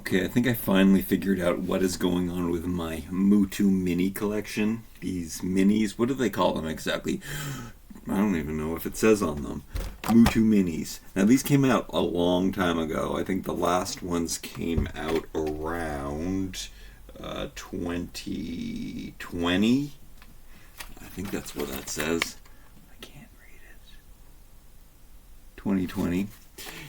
Okay, I think I finally figured out what is going on with my Mutu mini collection. These minis, what do they call them exactly? I don't even know if it says on them. Mutu minis. Now these came out a long time ago. I think the last ones came out around 2020. I think that's what that says. I can't read it. 2020.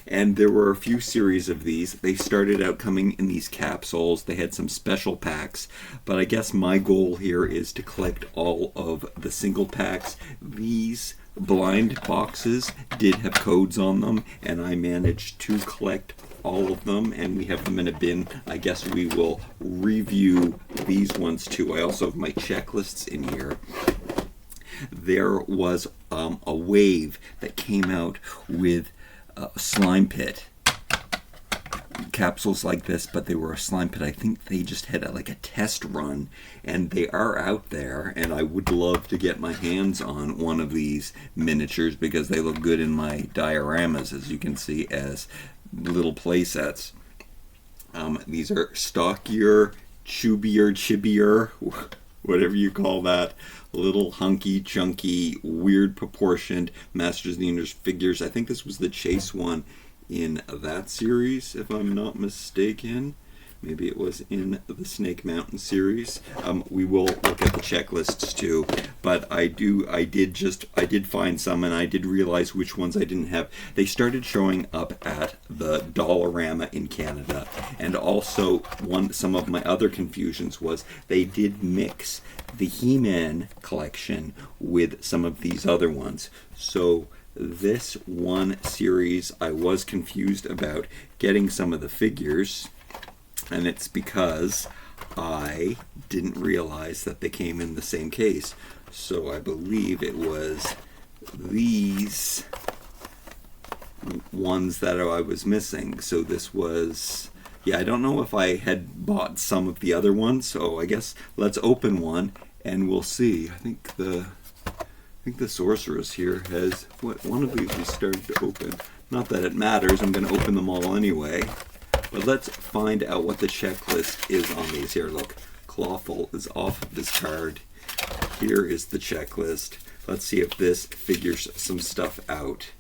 And there were a few series of these. They started out coming in these capsules. They had some special packs. But I guess my goal here is to collect all of the single packs. These blind boxes did have codes on them, and I managed to collect all of them, and we have them in a bin. I guess we will review these ones too. I also have my checklists in here. There was a wave that came out with slime pit capsules like this, but they were a slime pit. I think they just had like a test run, and they are out there, and I would love to get my hands on one of these miniatures because they look good in my dioramas, as you can see, as little play sets. These are stockier, chibier, whatever you call that, little hunky, chunky, weird proportioned Masters of the Universe figures. I think this was the Chase one in that series, if I'm not mistaken. Maybe it was in the Snake Mountain series. We will look at the checklists too, but I did find some, and I did realize which ones I didn't have. They started showing up at the Dollarama in Canada, and also some of my other confusions was they did mix the He-Man collection with some of these other ones. So this one series I was confused about getting some of the figures, and it's because I didn't realize that they came in the same case. So I believe it was these ones that I was missing. So this was, yeah, I don't know if I had bought some of the other ones, so I guess let's open one and we'll see. I think the Sorceress here has, one of these we started to open. Not that it matters, I'm going to open them all anyway. But let's find out what the checklist is on these. Here, look, Clawful is off of this card. Here is the checklist. Let's see if this figures some stuff out.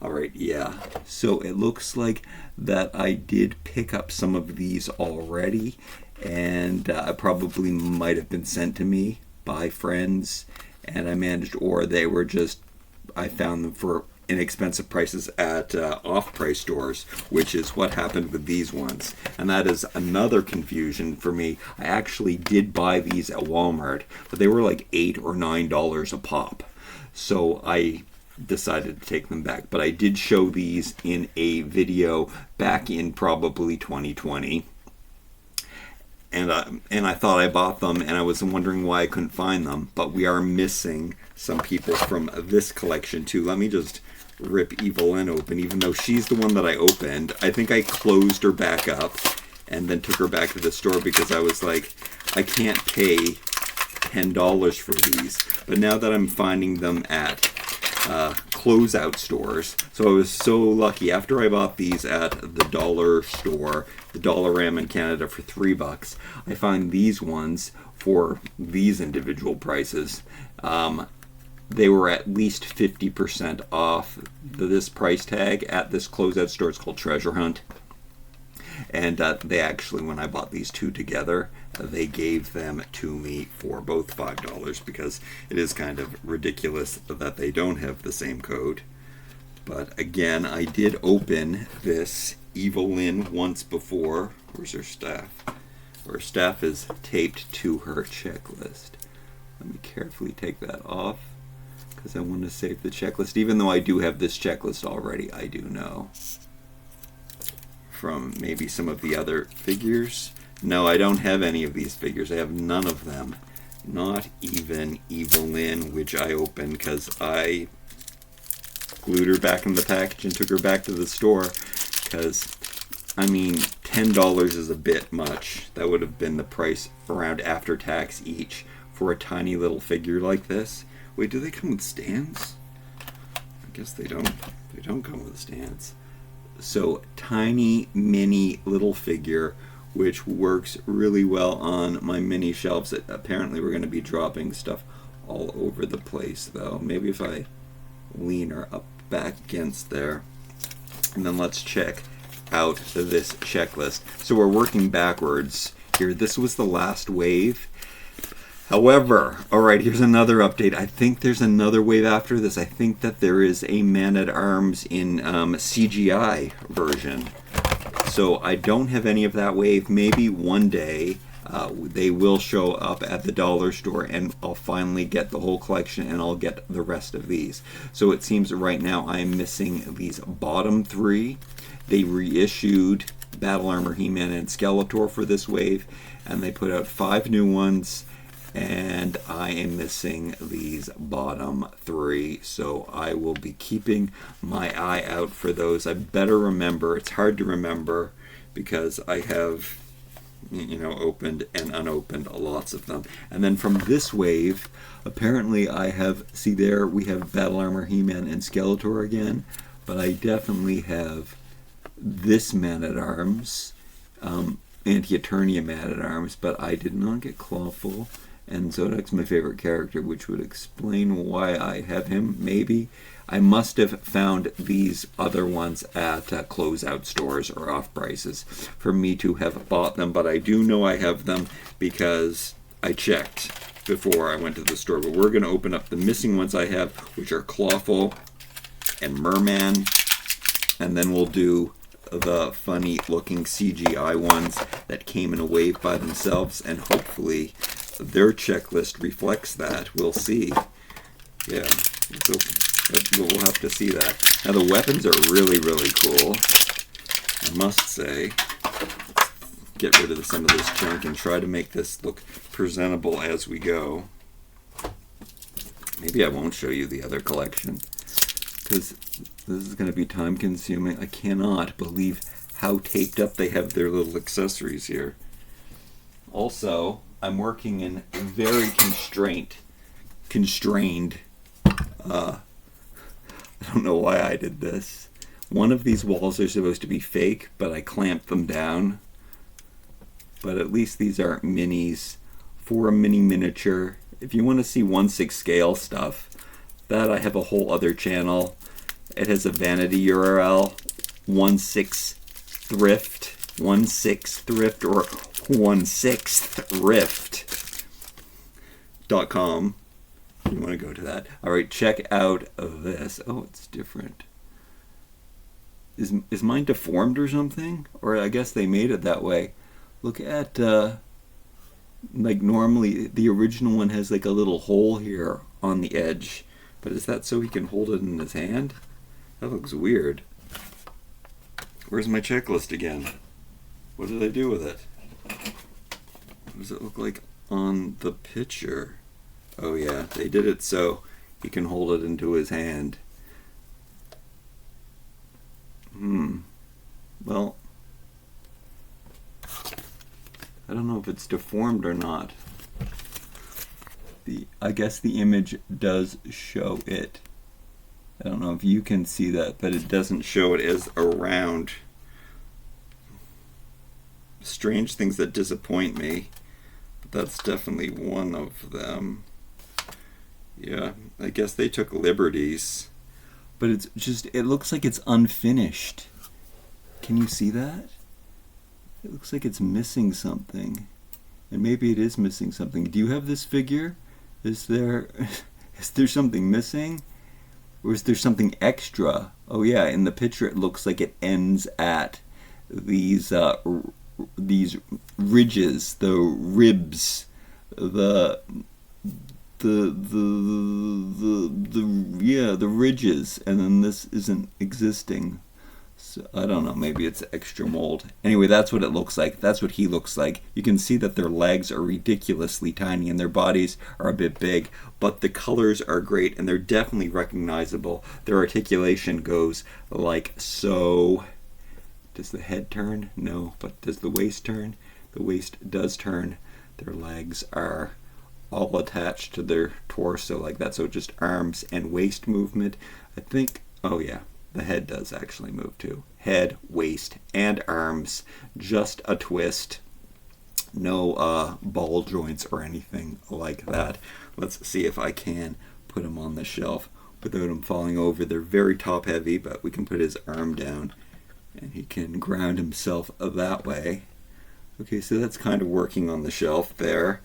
Alright, yeah. So it looks like that I did pick up some of these already, and probably might have been sent to me by friends, and I managed, or they were just, I found them for inexpensive prices at off-price stores, which is what happened with these ones. And that is another confusion for me. I actually did buy these at Walmart, but they were like $8 or $9 a pop. So I decided to take them back. But I did show these in a video back in probably 2020. And I thought I bought them, and I was wondering why I couldn't find them. But we are missing some people from this collection too. Let me just rip Evelyn open, even though she's the one that I opened. I think I closed her back up and then took her back to the store because I was like, I can't pay $10 for these. But now that I'm finding them at closeout stores, so I was so lucky. After I bought these at the dollar store, the Dollarama in Canada, for $3, I find these ones for these individual prices. They were at least 50% off this price tag at this closeout store. It's called Treasure Hunt. And they actually, when I bought these two together, they gave them to me for both $5 because it is kind of ridiculous that they don't have the same code. But again, I did open this Evelyn once before. Where's her staff? Her staff is taped to her checklist. Let me carefully take that off, because I want to save the checklist. Even though I do have this checklist already, I do know from maybe some of the other figures. No, I don't have any of these figures. I have none of them. Not even Evelyn, which I opened because I glued her back in the package and took her back to the store. Because, I mean, $10 is a bit much. That would have been the price around after tax each for a tiny little figure like this. Wait, do they come with stands? I guess they don't. They don't come with stands. So tiny, mini little figure, which works really well on my mini shelves. Apparently we're going to be dropping stuff all over the place, though. Maybe if I lean her up back against there. And then let's check out this checklist. So we're working backwards here. This was the last wave. However, alright, here's another update. I think there's another wave after this. I think that there is a Man-at-Arms in CGI version. So I don't have any of that wave. Maybe one day they will show up at the dollar store and I'll finally get the whole collection and I'll get the rest of these. So it seems right now I'm missing these bottom three. They reissued Battle Armor, He-Man, and Skeletor for this wave, and they put out 5 new ones, and I am missing these bottom three, so I will be keeping my eye out for those. I better remember. It's hard to remember because I have, you know, opened and unopened lots of them. And then from this wave, apparently I have, see there, we have Battle Armor, He-Man, and Skeletor again, but I definitely have this Man-at-Arms, Anti Eternia Man-at-Arms, but I did not get Clawful, and Zodak's my favorite character, which would explain why I have him, maybe. I must have found these other ones at closeout stores or off prices for me to have bought them, but I do know I have them because I checked before I went to the store. But we're going to open up the missing ones I have, which are Clawful and Merman, and then we'll do the funny looking CGI ones that came in a wave by themselves, and hopefully their checklist reflects that. We'll see. Yeah, so we'll have to see that. Now the weapons are really, really cool, I must say. Get rid of some of this junk and try to make this look presentable as we go. Maybe I won't show you the other collection because this is going to be time consuming. I cannot believe how taped up they have their little accessories here. Also, I'm working in very constrained. I don't know why I did this. One of these walls are supposed to be fake, but I clamped them down. But at least these are minis for a mini miniature. If you want to see 1/6 scale stuff, that I have a whole other channel. It has a vanity URL, 1/6 thrift, 1/6 thrift, or 1/6 rift.com. You want to go to that. Alright, check out this. Oh, it's different. Is mine deformed or something? Or I guess they made it that way. Look at, like normally the original one has like a little hole here on the edge. But is that so he can hold it in his hand? That looks weird. Where's my checklist again? What did I do with it? What does it look like on the picture? Oh yeah, they did it so he can hold it into his hand. Well, I don't know if it's deformed or not. I guess the image does show it. I don't know if you can see that, but it doesn't show it as a round. Strange things that disappoint me, but that's definitely one of them. Yeah, I guess they took liberties. But it's just, it looks like it's unfinished. Can you see that? It looks like it's missing something. And maybe it is missing something. Do you have this figure? Is there something missing? Or is there something extra? Oh yeah, in the picture it looks like it ends at these ridges, the ribs, the ridges, and then this isn't existing. So, I don't know, maybe it's extra mold. Anyway, that's what it looks like. That's what he looks like. You can see that their legs are ridiculously tiny and their bodies are a bit big, but the colors are great and they're definitely recognizable. Their articulation goes like so. Does the head turn? No. But does the waist turn? The waist does turn. Their legs are all attached to their torso like that, so just arms and waist movement. I think, oh yeah, the head does actually move too. Head, waist, and arms. Just a twist. No ball joints or anything like that. Let's see if I can put him on the shelf without him falling over. They're very top heavy, but we can put his arm down and he can ground himself that way. Okay, so that's kind of working on the shelf there.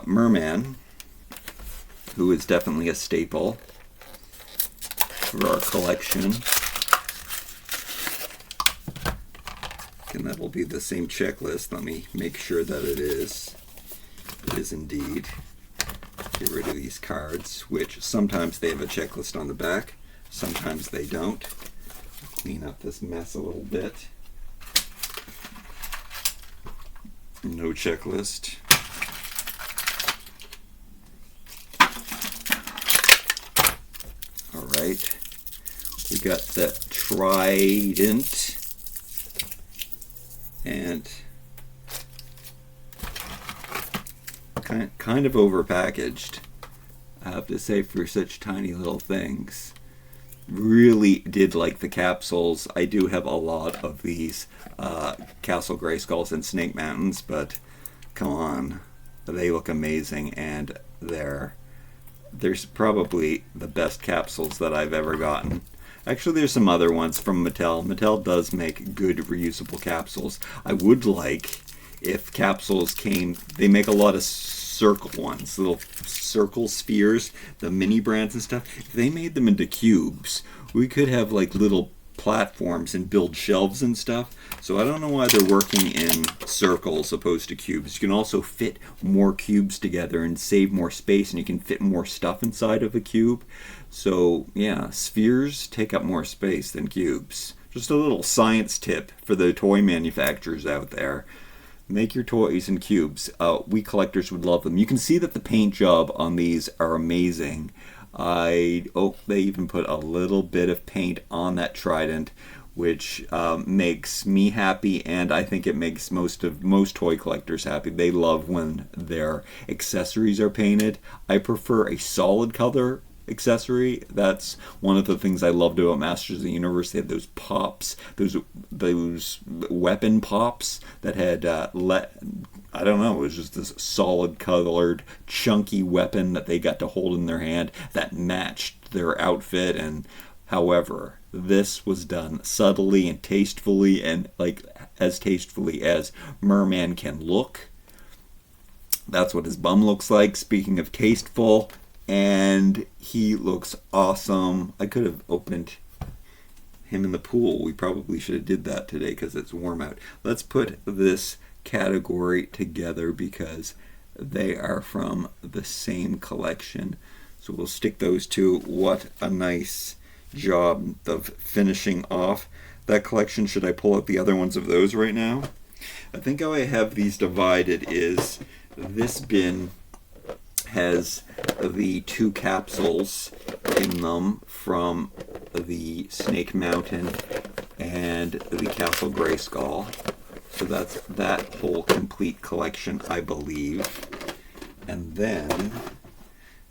Merman, who is definitely a staple for our collection. And that will be the same checklist. Let me make sure that it is. It is indeed. Get rid of these cards, which sometimes they have a checklist on the back, sometimes they don't. Clean up this mess a little bit. No checklist. All right. We got the Trident. And kind of overpackaged, I have to say, for such tiny little things. Really did like the capsules. I do have a lot of these Castle Grayskulls and Snake Mountains, but come on, they look amazing, and they're probably the best capsules that I've ever gotten. Actually, there's some other ones from Mattel. Mattel does make good reusable capsules. I would like if capsules came, they make a lot of circle ones, little circle spheres, the mini brands and stuff. If they made them into cubes, we could have like little platforms and build shelves and stuff. So I don't know why they're working in circles opposed to cubes. You can also fit more cubes together and save more space, and you can fit more stuff inside of a cube. So yeah, spheres take up more space than cubes. Just a little science tip for the toy manufacturers out there. Make your toys in cubes. We collectors would love them. You can see that the paint job on these are amazing. They even put a little bit of paint on that Trident, which makes me happy, and I think it makes most toy collectors happy. They love when their accessories are painted. I prefer a solid color accessory. That's one of the things I loved about Masters of the Universe. They had those pops, those weapon pops that had I don't know, it was just this solid colored chunky weapon that they got to hold in their hand that matched their outfit. And however, this was done subtly and tastefully, and like as tastefully as Merman can look. That's what his bum looks like, speaking of tasteful. And he looks awesome. I could have opened him in the pool. We probably should have did that today because it's warm out. Let's put this category together because they are from the same collection. So we'll stick those two. What a nice job of finishing off that collection. Should I pull out the other ones of those right now? I think how I have these divided is this bin has the two capsules in them from the Snake Mountain and the Castle Grayskull. So that's that whole complete collection, I believe. And then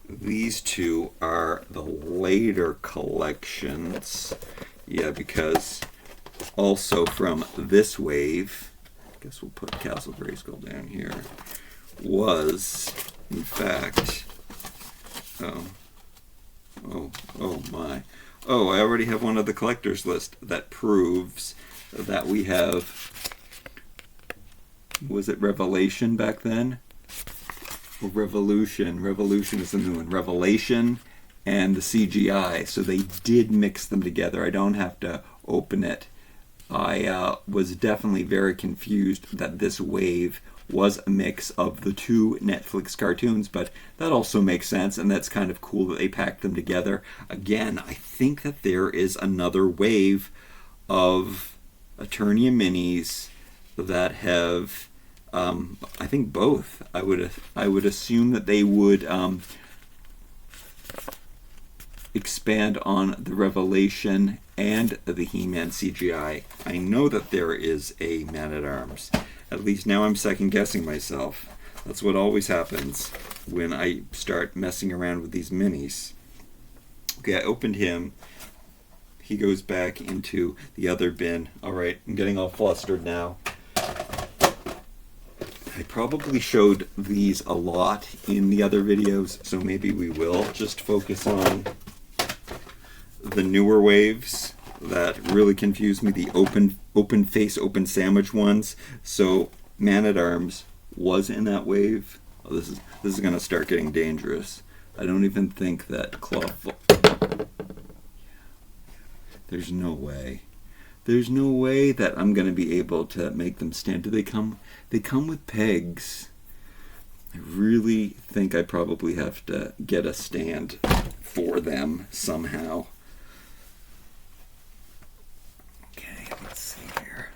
these two are the later collections. Yeah, because also from this wave, I guess we'll put Castle Grayskull down here, was in fact, oh my. Oh, I already have one of the collector's list that proves that we have, was it Revelation back then? Or Revolution. Revolution is the new one. Revelation and the CGI. So they did mix them together. I don't have to open it. I was definitely very confused that this wave was a mix of the two Netflix cartoons, but that also makes sense, and that's kind of cool that they packed them together. Again, I think that there is another wave of Eternia minis that have, I think both. I would assume that they would expand on the Revelation and the He-Man CGI. I know that there is a Man-at-Arms. At least now I'm second guessing myself. That's what always happens when I start messing around with these minis. Okay, I opened him. he goes back into the other bin. All right, I'm getting all flustered now. I probably showed these a lot in the other videos, so maybe we will just focus on the newer waves that really confuse me, the open face, open sandwich ones. So Man-at-Arms was in that wave. Oh, this is gonna start getting dangerous. I don't even think that Clawful. There's no way. There's no way that I'm gonna be able to make them stand. Do they come? They come with pegs. I really think I probably have to get a stand for them somehow. Okay, let's see here.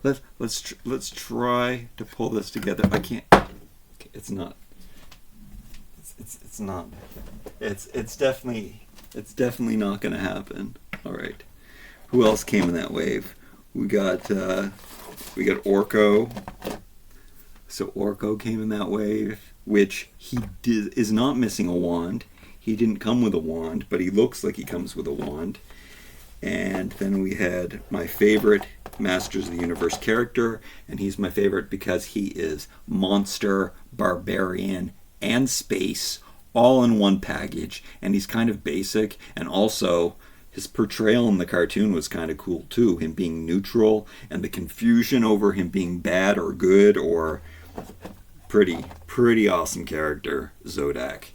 Let's try to pull this together. I can't. Okay, it's not. It's not. It's definitely not going to happen. All right. Who else came in that wave? We got Orko. So Orko came in that wave, which is not missing a wand. He didn't come with a wand, but he looks like he comes with a wand. And then we had my favorite Masters of the Universe character, and he's my favorite because he is monster, barbarian, and space all in one package, and he's kind of basic, and also his portrayal in the cartoon was kind of cool too, him being neutral and the confusion over him being bad or good, or pretty awesome character, Zodak.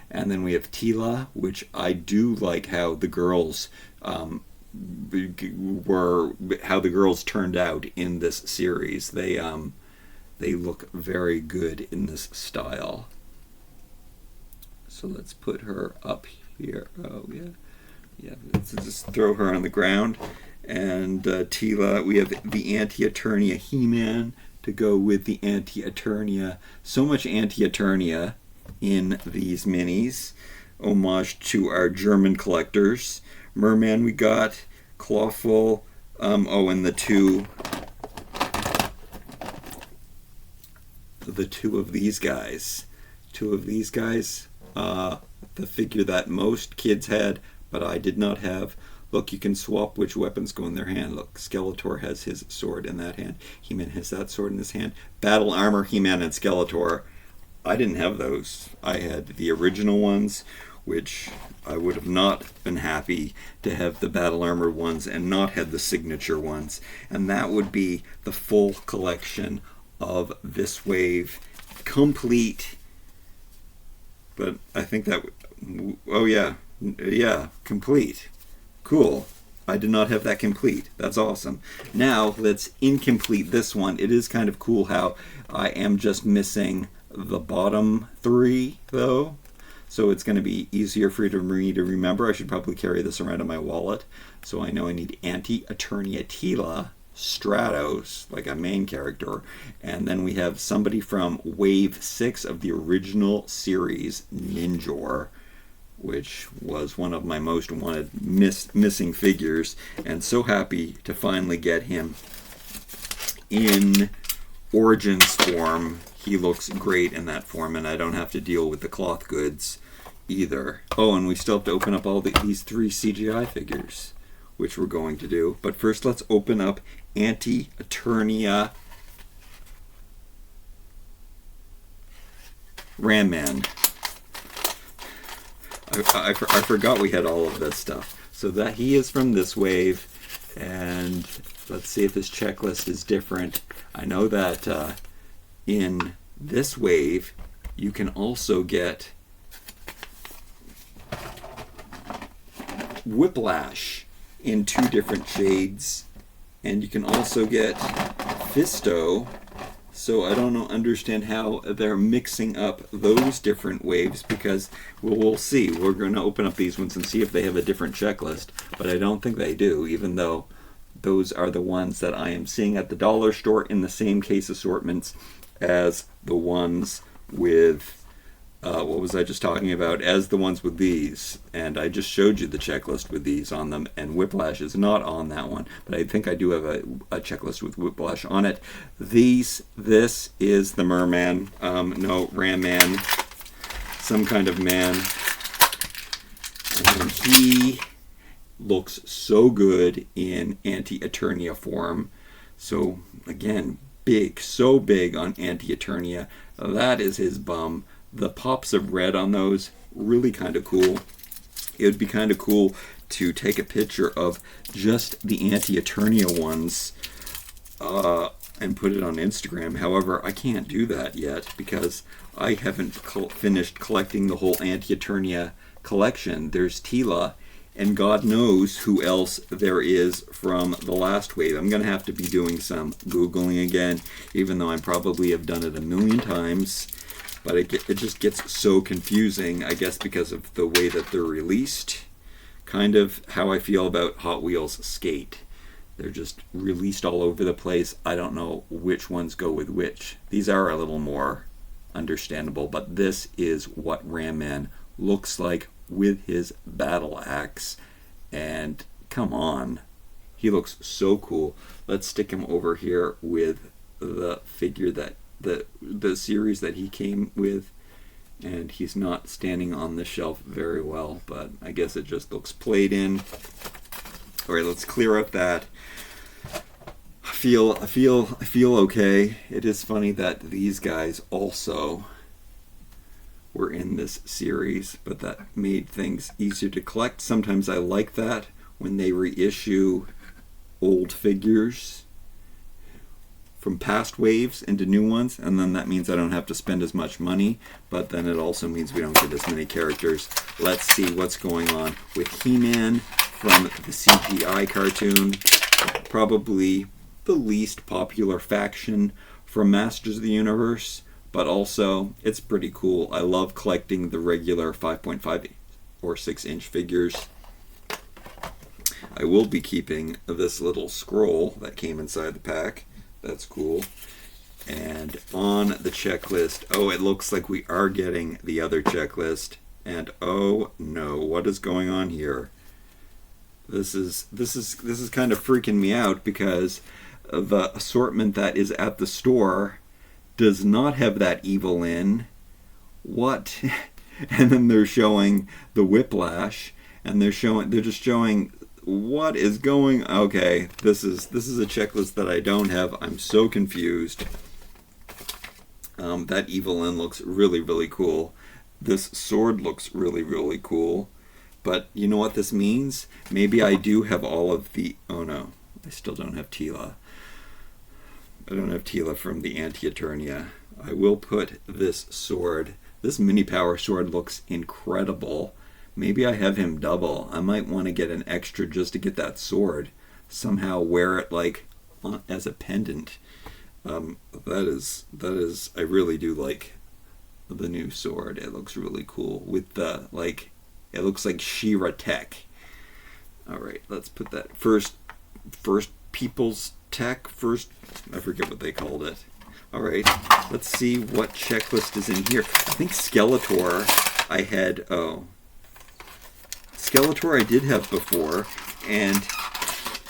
And then we have Tila, which I do like how the girls how the girls turned out in this series. They look very good in this style. So let's put her up here. Oh yeah, let's just throw her on the ground. And Tila, we have the Anti Eternia He-Man to go with the Anti Eternia. So much Anti Eternia in these minis. Homage to our German collectors. Merman we got, Clawful, and the two of these guys. The figure that most kids had, but I did not have. Look, you can swap which weapons go in their hand. Look, Skeletor has his sword in that hand. He-Man has that sword in his hand. Battle Armor, He-Man and Skeletor. I didn't have those. I had the original ones, which I would have not been happy to have the Battle Armor ones and not had the signature ones. And that would be the full collection of this wave, complete. But I think that, oh yeah, complete. Cool. I did not have that complete. That's awesome. Now let's incomplete this one. It is kind of cool how I am just missing the bottom three though. So it's going to be easier for me to remember. I should probably carry this around in my wallet. So I know I need Anti Eternia Tila, Stratos, like a main character, and then we have somebody from Wave 6 of the original series, Ninjor, which was one of my most wanted missing figures, and so happy to finally get him in Origins form. He looks great in that form, and I don't have to deal with the cloth goods either. Oh, and we still have to open up all these 3 CGI figures, which we're going to do. But first, let's open up Anti Eternia Ram Man. I forgot we had all of this stuff. So that he is from this wave, and let's see if this checklist is different. I know that in this wave, you can also get Whiplash in 2 different shades, and you can also get Fisto. So I don't understand how they're mixing up those different waves, because we'll see. We're going to open up these ones and see if they have a different checklist, but I don't think they do, even though those are the ones that I am seeing at the dollar store in the same case assortments as the ones with what was I just talking about, as the ones with these. And I just showed you the checklist with these on them, and Whiplash is not on that one, but I think I do have a checklist with Whiplash on it. This is the Merman, no, Ram Man, some kind of man, and he looks so good in Anti Eternia form. So again, big, so big on Anti Eternia. That is his bum. The pops of red on those, really kind of cool. It would be kind of cool to take a picture of just the Anti Eternia ones and put it on Instagram. However, I can't do that yet because I haven't finished collecting the whole Anti Eternia collection. There's Tila, and God knows who else there is from the last wave. I'm going to have to be doing some Googling again, even though I probably have done it a million times. But it just gets so confusing, I guess, because of the way that they're released. Kind of how I feel about Hot Wheels Skate. They're just released all over the place. I don't know which ones go with which. These are a little more understandable, but this is what Ram Man looks like with his battle axe. And come on, he looks so cool. Let's stick him over here with the figure that the series that he came with, and he's not standing on the shelf very well, but I guess it just looks played in. All right, let's clear up that. I feel okay. It is funny that these guys also were in this series, but that made things easier to collect. Sometimes I like that when they reissue old figures from past waves into new ones, and then that means I don't have to spend as much money, but then it also means we don't get as many characters. Let's see what's going on with He-Man from the CGI cartoon. Probably the least popular faction from Masters of the Universe, but also it's pretty cool. I love collecting the regular 5.5 or 6-inch figures. I will be keeping this little scroll that came inside the pack. That's cool. And on the checklist, oh, it looks like we are getting the other checklist. And oh no, what is going on here? This is kind of freaking me out because the assortment that is at the store does not have that evil in. What? And then they're showing the Whiplash, and they're just showing what is going. Okay, this is a checklist that I don't have. I'm so confused. That Evelyn looks really, really cool. This sword looks really, really cool. But you know what this means? Maybe I do have all of the... Oh no, I still don't have Tila. I don't have Tila from the Anti Eternia. I will put this sword. This mini power sword looks incredible. Maybe I have him double. I might want to get an extra just to get that sword. Somehow wear it like as a pendant. That is. I really do like the new sword. It looks really cool with the like. It looks like She-Ra tech. All right, let's put that first people's tech. First, I forget what they called it. All right, let's see what checklist is in here. I think Skeletor. I had Skeletor I did have before, and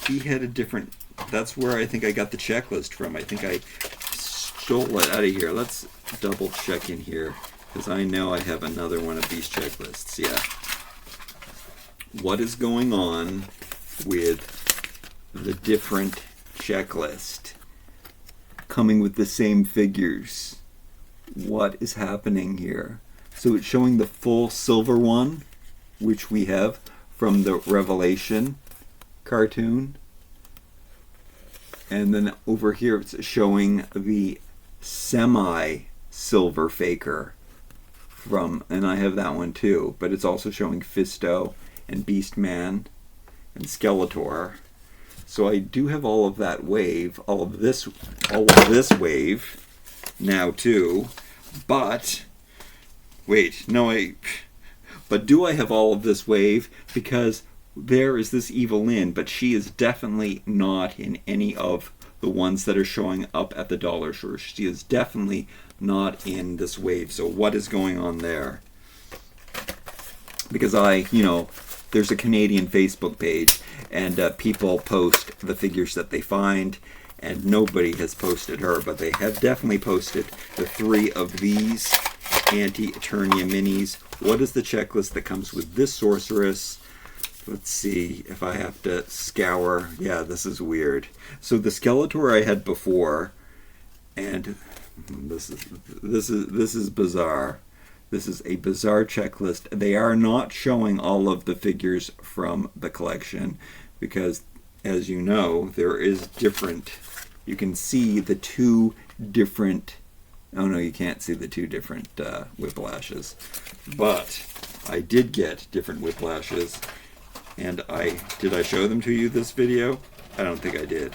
he had a different... That's where I think I got the checklist from. I think I stole it out of here. Let's double check in here, because I know I have another one of these checklists. Yeah. What is going on with the different checklist coming with the same figures? What is happening here? So it's showing the full silver one, which we have from the Revelation cartoon. And then over here it's showing the semi-silver faker from, and I have that one too, but it's also showing Fisto and Beastman and Skeletor. So I do have all of that wave, all of this wave now too. But wait, no, but do I have all of this wave? Because there is this Evelyn, but she is definitely not in any of the ones that are showing up at the dollar store. She is definitely not in this wave. So what is going on there? Because there's a Canadian Facebook page, and people post the figures that they find, and nobody has posted her, but they have definitely posted the 3 of these Anti Eternia minis. What is the checklist that comes with this sorceress? Let's see if I have to scour. Yeah, this is weird. So the Skeletor I had before, and this is bizarre. This is a bizarre checklist. They are not showing all of the figures from the collection because, as you know, there is different. You can see the two different. Oh no, you can't see the two different whiplashes. But I did get different whiplashes. And did I show them to you this video? I don't think I did.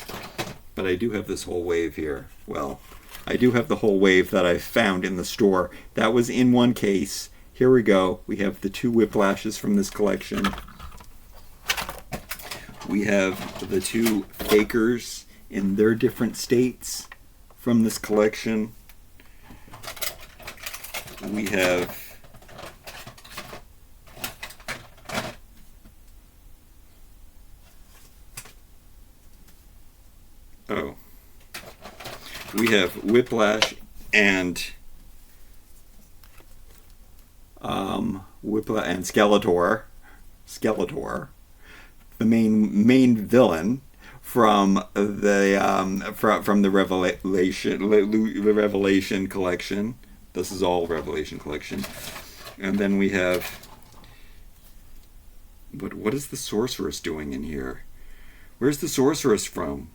But I do have this whole wave here. Well, I do have the whole wave that I found in the store. That was in one case. Here we go. We have the two whiplashes from this collection. We have the two fakers in their different states from this collection. We have Whiplash and Skeletor, the main villain from the Revelation collection. This is all Revelation collection, and then we have. But what is the sorceress doing in here? Where's the sorceress from?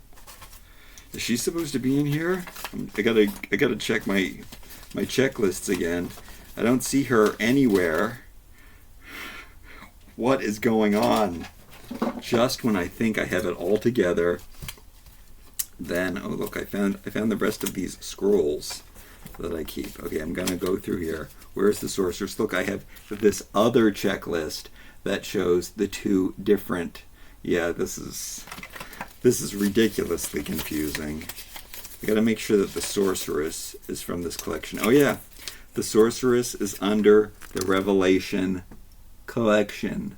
Is she supposed to be in here? I gotta check my checklists again. I don't see her anywhere. What is going on? Just when I think I have it all together, then oh look, I found the rest of these scrolls that I keep. Okay, I'm gonna go through here. Where's the sorceress? Look, I have this other checklist that shows the two different. Yeah, this is ridiculously confusing. I gotta make sure that the sorceress is from this collection. Oh yeah, the sorceress is under the Revelation collection.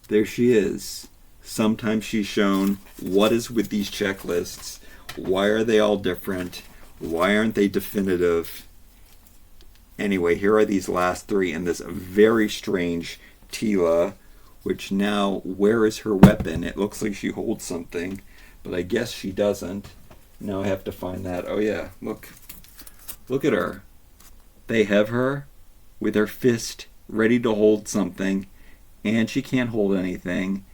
There she is. Sometimes she's shown. What is with these checklists? Why are they all different? Why aren't they definitive? Anyway, here are these last three in this very strange Tila, which now, where is her weapon? It looks like she holds something, but I guess she doesn't. Now I have to find that. Oh yeah, look at her. They have her with her fist ready to hold something, and she can't hold anything.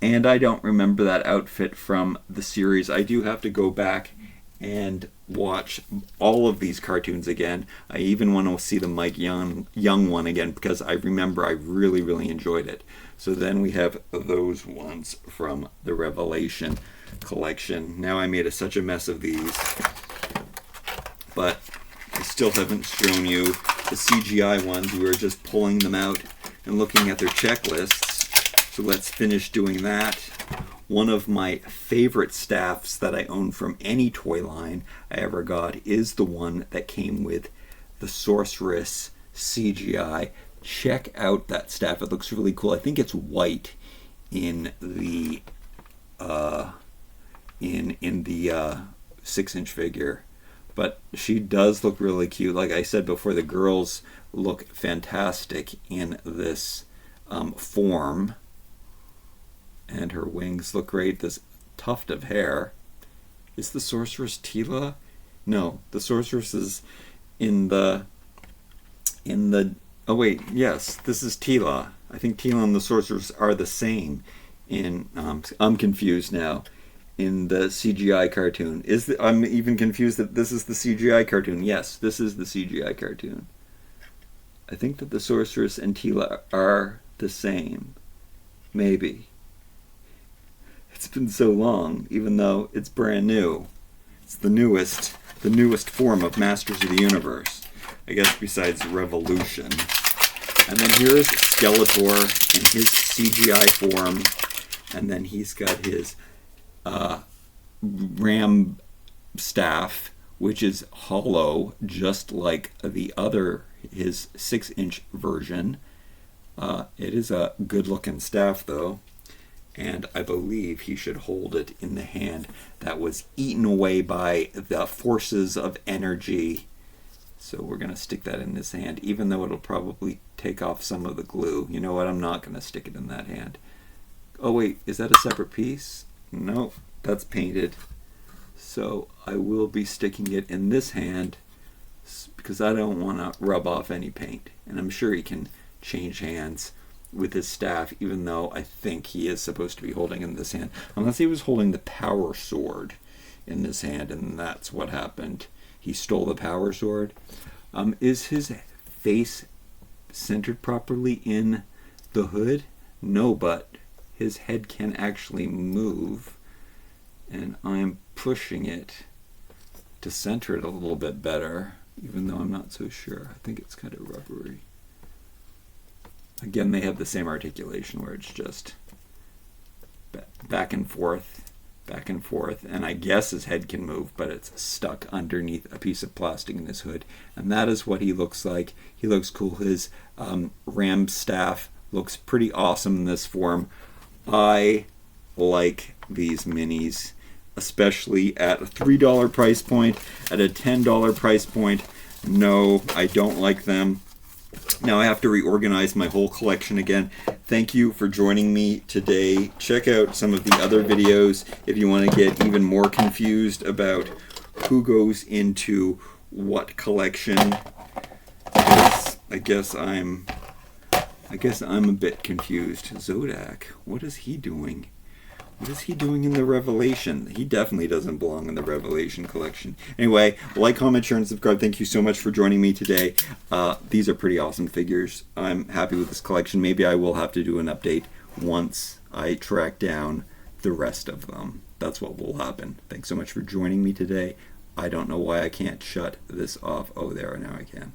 And I don't remember that outfit from the series. I do have to go back and watch all of these cartoons again. I even want to see the Mike Young one again because I remember I really enjoyed it. So then we have those ones from the Revelation collection. Now I made such a mess of these, but I still haven't shown you the CGI ones. We were just pulling them out and looking at their checklists. So let's finish doing that. One of my favorite staffs that I own from any toy line I ever got is the one that came with the Sorceress CGI. Check out that staff. It looks really cool. I think it's white in the 6-inch figure, but she does look really cute. Like I said before, the girls look fantastic in this form. And her wings look great. This tuft of hair. Is the sorceress Tila? No, the sorceress is in the. Oh wait, yes, this is Tila. I think Tila and the sorceress are the same. I'm confused now. In the CGI cartoon, I'm even confused that this is the CGI cartoon. Yes, this is the CGI cartoon. I think that the sorceress and Tila are the same. Maybe. It's been so long, even though it's brand new. It's the newest form of Masters of the Universe, I guess, besides Revolution. And then here is Skeletor in his CGI form, and then he's got his ram staff, which is hollow, just like his 6-inch version. It is a good-looking staff, though. And I believe he should hold it in the hand that was eaten away by the forces of energy. So we're going to stick that in his hand, even though it'll probably take off some of the glue. You know what? I'm not going to stick it in that hand. Oh wait, is that a separate piece? No, that's painted. So I will be sticking it in this hand because I don't want to rub off any paint. And I'm sure he can change hands with his staff, even though I think he is supposed to be holding in this hand. Unless he was holding the power sword in this hand, and that's what happened. He stole the power sword. Is his face centered properly in the hood? No, but his head can actually move, and I'm pushing it to center it a little bit better, even though I'm not so sure. I think it's kind of rubbery. Again, they have the same articulation where it's just back and forth, and I guess his head can move, but it's stuck underneath a piece of plastic in his hood. And that is what he looks like. He looks cool. His ram staff looks pretty awesome in this form. I like these minis, especially at a $3 price point. At a $10 price point, no, I don't like them. Now I have to reorganize my whole collection again. Thank you for joining me today. Check out some of the other videos if you want to get even more confused about who goes into what collection. I guess I'm a bit confused. Zodak, what is he doing? What is he doing in the Revelation? He definitely doesn't belong in the Revelation collection. Anyway, like, comment, share, and subscribe. Thank you so much for joining me today. These are pretty awesome figures. I'm happy with this collection. Maybe I will have to do an update once I track down the rest of them. That's what will happen. Thanks so much for joining me today. I don't know why I can't shut this off. Oh, there, now I can.